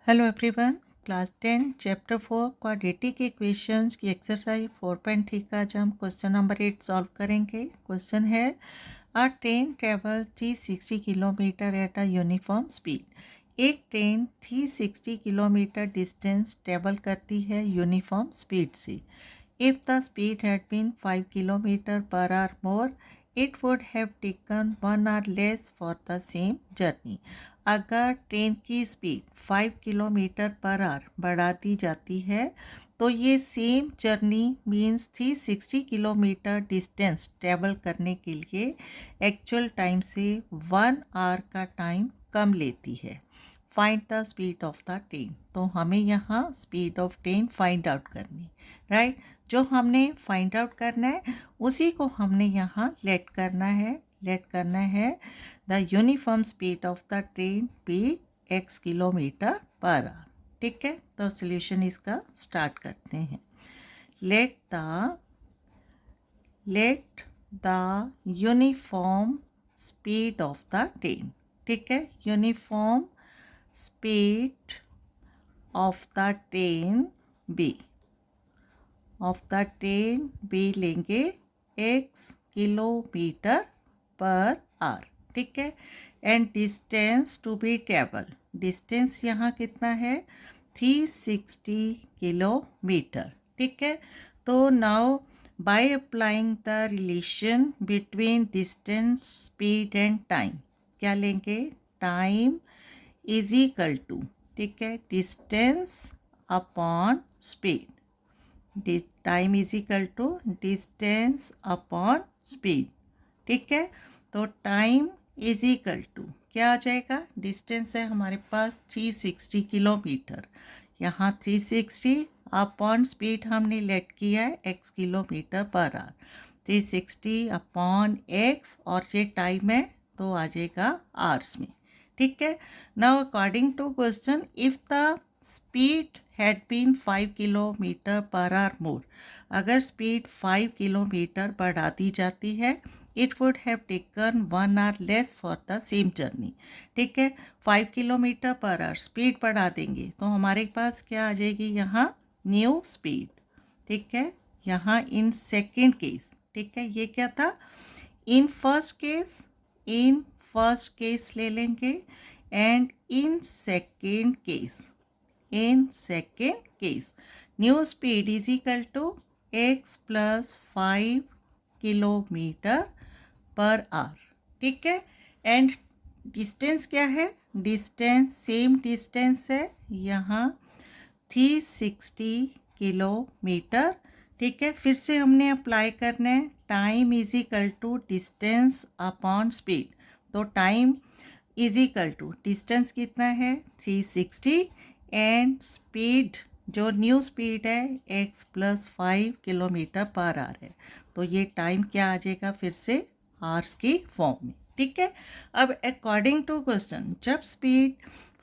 Hello everyone, class 10 chapter 4 quadratic equations की exercise 4.3 का आज हम क्वेश्चन नंबर 8 सॉल्व करेंगे। क्वेश्चन है a train travel 360 kilometre at a uniform speed. एक ट्रेन 360 किलोमीटर डिस्टेंस ट्रेवल करती है यूनिफॉर्म स्पीड से। If the speed had been 5 kilometre per hour more it would have taken 1 hour less for the same journey. अगर train की speed 5 kilometre per our बढ़ा दी जाती है तो ये same journey means 360 kilometre distance travel करने के लिए एक्चुअल टाइम से 1 आवर का टाइम कम लेती है। Find the speed of the train. तो हमें यहाँ speed of train find out करनी, राइट। जो हमने फाइंड आउट करना है उसी को हमने यहाँ लेट करना है the uniform speed of the train be x kilometre per hour. ठीक है, तो सॉल्यूशन इसका स्टार्ट करते हैं। Let the uniform speed of the train. ठीक है, uniform speed of the train be लेंगे x किलोमीटर पर आवर। ठीक है, and distance to be travel, distance यहाँ कितना है 360 किलोमीटर। ठीक है, तो now by applying the relation between distance speed and time क्या लेंगे, टाइम इज इक्वल टू, ठीक है, distance upon speed. Time is equal to distance upon speed. ठीक है, तो टाइम इज इक्वल टू क्या आ जाएगा, डिस्टेंस है हमारे पास 360 किलोमीटर, यहाँ 360 अपॉन स्पीड हमने लेट किया है x kilometre per our, 360 upon x और ये टाइम है तो आ जाएगा आवर्स में। ठीक है, now according to question if the speed had been 5 kilometre per hour more, अगर स्पीड 5 किलोमीटर बढ़ा दी जाती है it would have taken 1 hour less for the same journey. ठीक है, 5 किलोमीटर पर आवर स्पीड बढ़ा देंगे तो हमारे पास क्या आ जाएगी यहाँ न्यू स्पीड। ठीक है, यहाँ इन सेकेंड केस, ठीक है, ये क्या था इन फर्स्ट केस ले लेंगे and in second case new speed is equal to x plus 5 kilometre per hour. ठीक है, एंड डिस्टेंस क्या है, डिस्टेंस सेम डिस्टेंस है यहाँ 360 किलोमीटर। ठीक है, फिर से हमने अप्लाई करना है time is equal to distance upon speed. तो time is equal to distance कितना है 360 एंड स्पीड जो न्यू स्पीड है x plus 5 kilometre per hour है, तो ये टाइम क्या आ जाएगा फिर से आवर्स की फॉर्म में। ठीक है, अब अकॉर्डिंग टू क्वेश्चन जब स्पीड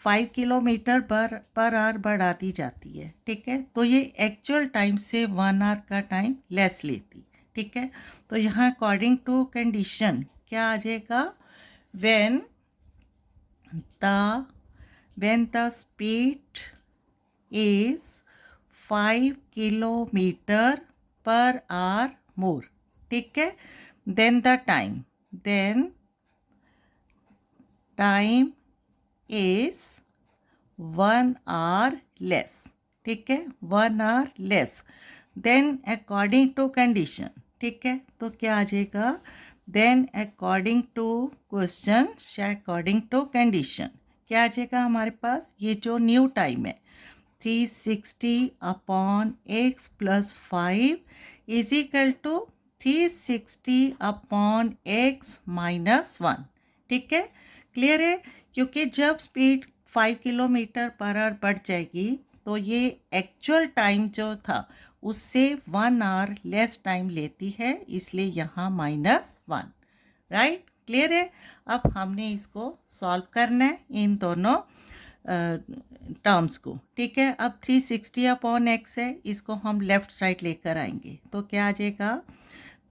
5 किलोमीटर पर आवर बढ़ा दी जाती है, ठीक है, तो ये एक्चुअल टाइम से 1 आवर का टाइम लेस लेती। ठीक है, तो यहाँ अकॉर्डिंग टू कंडीशन क्या आ जाएगा, when the speed is 5 kilometre per hour more, ठीक है, then time is 1 hour less। ठीक है, 1 hour less then according to condition। ठीक है, तो क्या आ जाएगा then according to question according to condition क्या आ जाएगा हमारे पास, ये जो न्यू टाइम है 360 upon x plus 5 is equal to 360 upon x minus 1। ठीक है, क्लियर है, क्योंकि जब स्पीड 5 किलोमीटर पर आवर बढ़ जाएगी तो ये एक्चुअल टाइम जो था उससे 1 आवर लेस टाइम लेती है, इसलिए यहाँ -1। राइट, क्लियर है। अब हमने इसको सॉल्व करना है इन दोनों टर्म्स को। ठीक है, अब 360 अपॉन x है, इसको हम लेफ्ट साइड लेकर आएंगे तो क्या आ जाएगा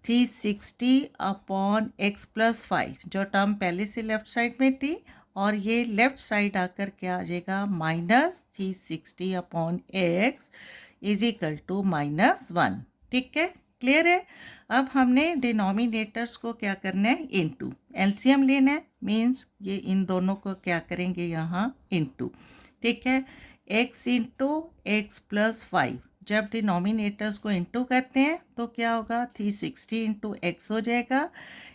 360 अपॉन x प्लस 5, जो टर्म पहले से लेफ्ट साइड में थी और ये लेफ्ट साइड आकर क्या आ जाएगा -360/x इज इक्वल टू -1। ठीक है, क्लियर है। अब हमने डिनोमिनेटर्स को क्या करना है, इनटू एलसीएम लेना है, मीन्स ये इन दोनों को क्या करेंगे यहाँ इनटू। ठीक है, x इंटू एक्स प्लस 5, जब डिनोमिनेटर्स को इनटू करते हैं तो क्या होगा 360 इंटू एक्स हो जाएगा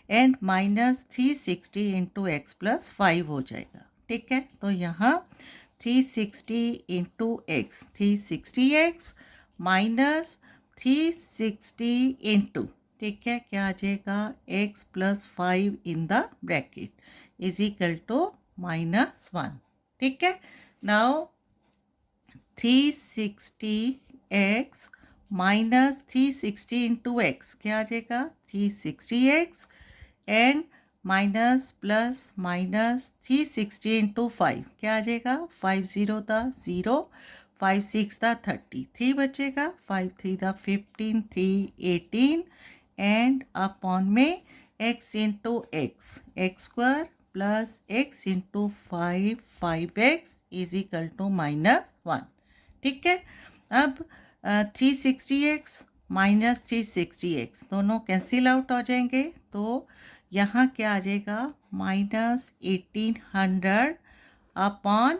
एंड -360 इंटू एक्स प्लस 5 हो जाएगा। ठीक है, तो यहाँ 360 into x 360x minus 360 into, ठीक है, क्या आ जाएगा x plus 5 in the bracket is equal to -1। ठीक है, now 360x minus 360 into x क्या आ जाएगा 360x and minus plus minus 360 into 5 क्या आ जाएगा 5 0 था 0, 5 6 था 30, 3 बचेगा, 5 3 था 15, 3 18 एंड अपॉन में x into x square plus x into 5 5x is equal to -1। ठीक है, अब 360x माइनस 360x दोनों कैंसिल आउट हो जाएंगे, तो यहाँ क्या आ जाएगा -1800 upon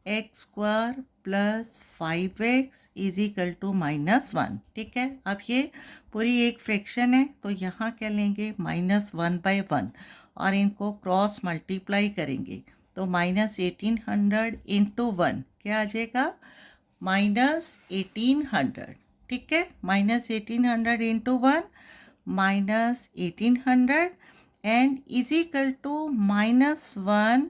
x square plus 5x is equal to -1। ठीक है, अब ये पूरी एक फ्रैक्शन है तो यहाँ क्या लेंगे -1/1 और इनको क्रॉस मल्टीप्लाई करेंगे तो -1800 इंटू 1 क्या आ जाएगा -1800। ठीक है, -1800 into 1 -1800 and is equal to -1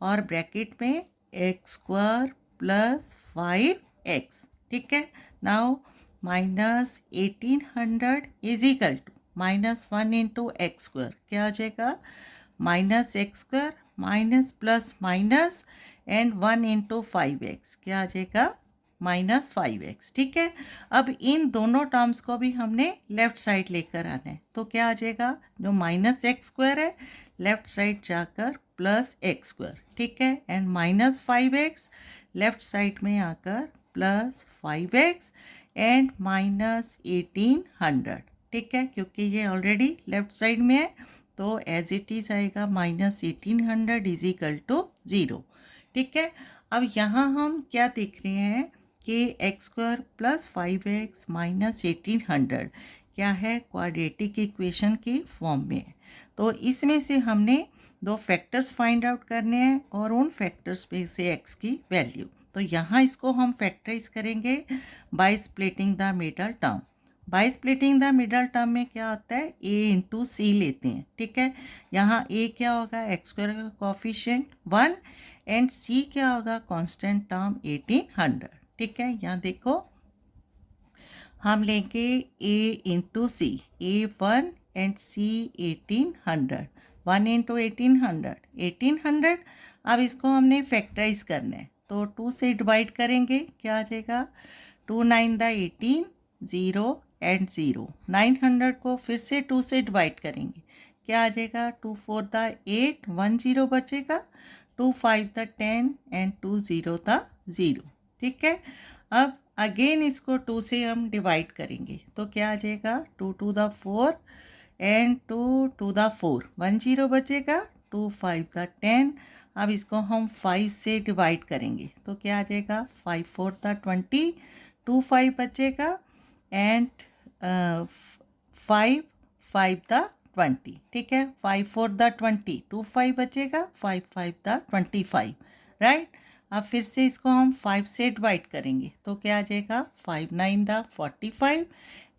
और ब्रैकेट में एक्स स्क्वायर प्लस 5x। ठीक है, now -1800 is equal to -1 into x square क्या आ जाएगा -x square minus plus minus and 1 into 5x क्या आ जाएगा -5x। ठीक है, अब इन दोनों टर्म्स को भी हमने लेफ्ट साइड लेकर आना है तो क्या आ जाएगा जो -x स्क्वायर है लेफ्ट साइड जाकर +x स्क्वायर। ठीक है, एंड -5x लेफ्ट साइड में आकर +5x एंड -1800। ठीक है, क्योंकि ये ऑलरेडी लेफ्ट साइड में है तो एज इट इज आएगा -1800 इज इक्वल टू 0। ठीक है, अब यहाँ हम क्या देख रहे हैं कि x square plus 5x minus 1800 क्या है क्वाड्रेटिक इक्वेशन की फॉर्म में है, तो इसमें से हमने दो फैक्टर्स फाइंड आउट करने हैं और उन फैक्टर्स में से x की वैल्यू, तो यहाँ इसको हम फैक्टराइज करेंगे by splitting the middle term. By splitting the middle term में क्या होता है a इंटू सी लेते हैं। ठीक है, यहाँ a क्या होगा एक्स स्क्वायर का कोफिशिएंट 1 एंड c क्या होगा कांस्टेंट टर्म 1800। ठीक है, यहाँ देखो हम लेंगे a into c, a1 and c 1800, 1 into 1800। अब इसको हमने फैक्टराइज करना है तो 2 से डिवाइड करेंगे क्या आ जाएगा 2 9 द 18 0 एंड 0, 900 को फिर से 2 से डिवाइड करेंगे क्या आ जाएगा 2 4 द 8 1 0 बचेगा, 2 5 द 10 एंड 2 0 द 0। ठीक है, अब अगेन इसको 2 से हम डिवाइड करेंगे तो क्या आ जाएगा 2 2 द 4 एंड 2 2 द 4, 1 0 बचेगा, 2 5 द 10। अब इसको हम 5 से डिवाइड करेंगे तो क्या आ जाएगा 5 4 द 20, 2 5 बचेगा एंड 5 5 द 20। ठीक है, 5 4 द 20, 2 5 बचेगा, 5 5 द 25। राइट, अब फिर से इसको हम 5 से डिवाइड करेंगे तो क्या आ जाएगा 5 9 the 45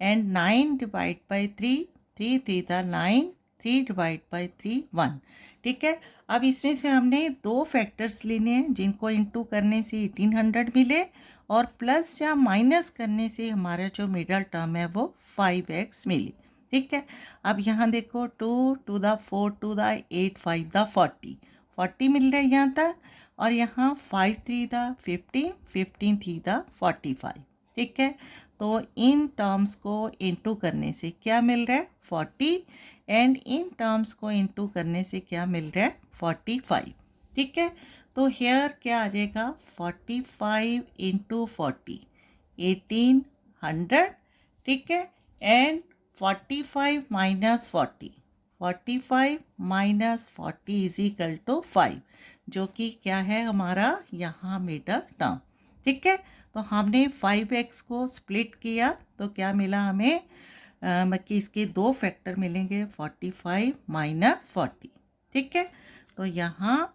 and 9 divide by 3, 3 3 the 9, 3 divide by 3 1। ठीक है, अब इसमें से हमने दो फैक्टर्स लेने हैं जिनको इनटू करने से 1800 मिले और प्लस या माइनस करने से हमारा जो मिडल टर्म है वो 5x मिली। ठीक है, अब यहाँ देखो 2 2 द 4 2 द 8 5 द 40 मिल रहा है यहाँ तक, और यहाँ 5 3 द 15 15 3 द 45। ठीक है, तो इन टर्म्स को इनटू करने से क्या मिल रहा है 40 एंड इन टर्म्स को इनटू करने से क्या मिल रहा है 45। ठीक है। तो हेयर क्या आ जाएगा 45 इंटू 40 1800, ठीक है। And 45 minus 40 45 minus 40 is equal to 5, जो कि क्या है हमारा यहाँ मिडल टर्म, ठीक है। तो हमने 5x को स्प्लिट किया तो क्या मिला हमें, कि इसके दो फैक्टर मिलेंगे 45 माइनस 40, ठीक है। तो यहाँ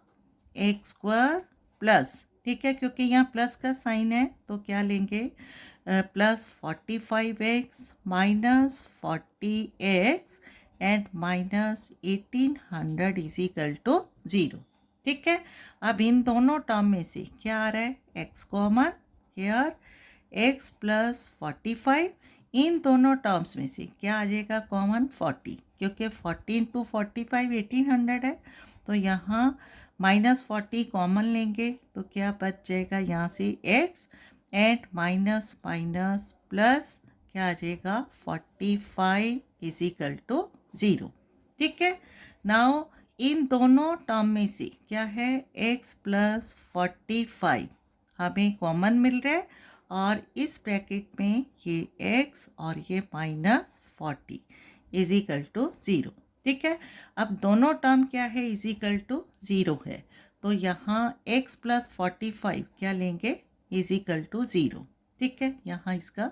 एक्स स्क्वायर प्लस, ठीक है, क्योंकि यहाँ प्लस का साइन है तो क्या लेंगे, plus 45x minus 40x and minus 1800 is equal to 0, ठीक है। अब इन दोनों टर्म में से क्या आ रहा है, x common, here x plus 45, इन दोनों टर्म्स में से क्या आ जाएगा कॉमन 40, क्योंकि 40 इंटू 45 1800 है। तो यहाँ माइनस 40 कॉमन लेंगे तो क्या बच जाएगा यहाँ से x and minus minus plus क्या आ जाएगा 45 इज इक्वल टू 0, ठीक है। नाउ इन दोनों टर्म में से क्या है x प्लस 45 हमें कॉमन मिल रहा है और इस ब्रैकेट में ये x और ये माइनस 40 इज इक्वल टू 0, ठीक है। अब दोनों टर्म क्या है इज इक्वल टू 0 है, तो यहाँ x प्लस 45 क्या लेंगे इज इक्वल टू 0, ठीक है। यहाँ इसका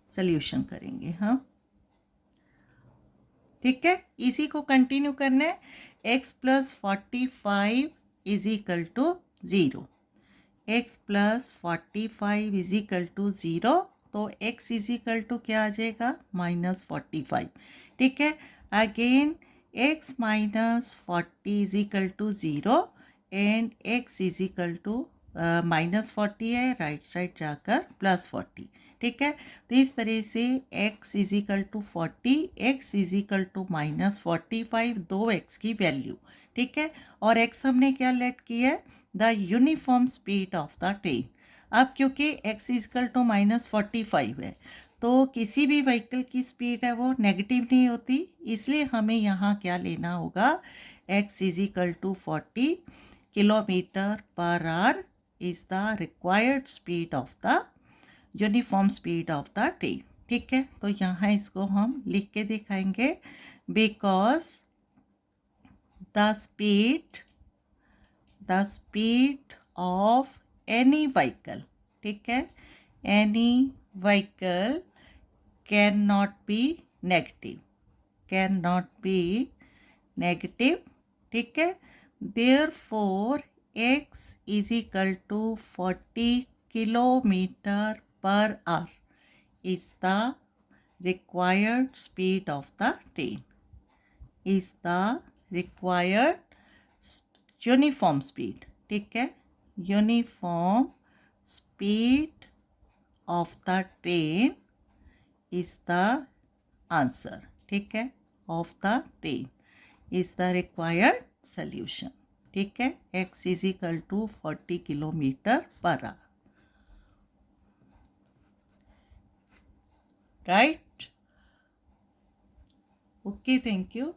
सल्यूशन करेंगे हम, ठीक है। इसी को कंटिन्यू करना है, x plus 45 is equal to 0, x plus 45 is equal to 0, तो x इज इक्वल टू क्या आ जाएगा माइनस 45, ठीक है। Again x minus 40 is equal to 0 and x is equal to minus 40 है, राइट साइड जाकर प्लस 40, ठीक है। तो इस तरह से x is equal to 40, x is equal to minus 45, दो x की वैल्यू, ठीक है। और x हमने क्या लेट किया है, the uniform speed of the train. अब क्योंकि x इजकल टू माइनस 45 है तो किसी भी व्हीकल की स्पीड है वो नेगेटिव नहीं होती, इसलिए हमें यहाँ क्या लेना होगा, x is equal to 40 kilometre per hour is the required speed of the uniform speed of the train, ठीक है। तो यहाँ इसको हम लिख के दिखाएंगे, because the speed of any vehicle, ठीक है, any vehicle can not be negative, ठीक है। Therefore x is equal to 40 kilometre per hour is the required speed of the train, is the required uniform speed, ठीक है, uniform speed of the train is the answer, ठीक है, of the train is the required solution, ठीक है। x is equal to 40 kilometre per hour, right. Okay, thank you.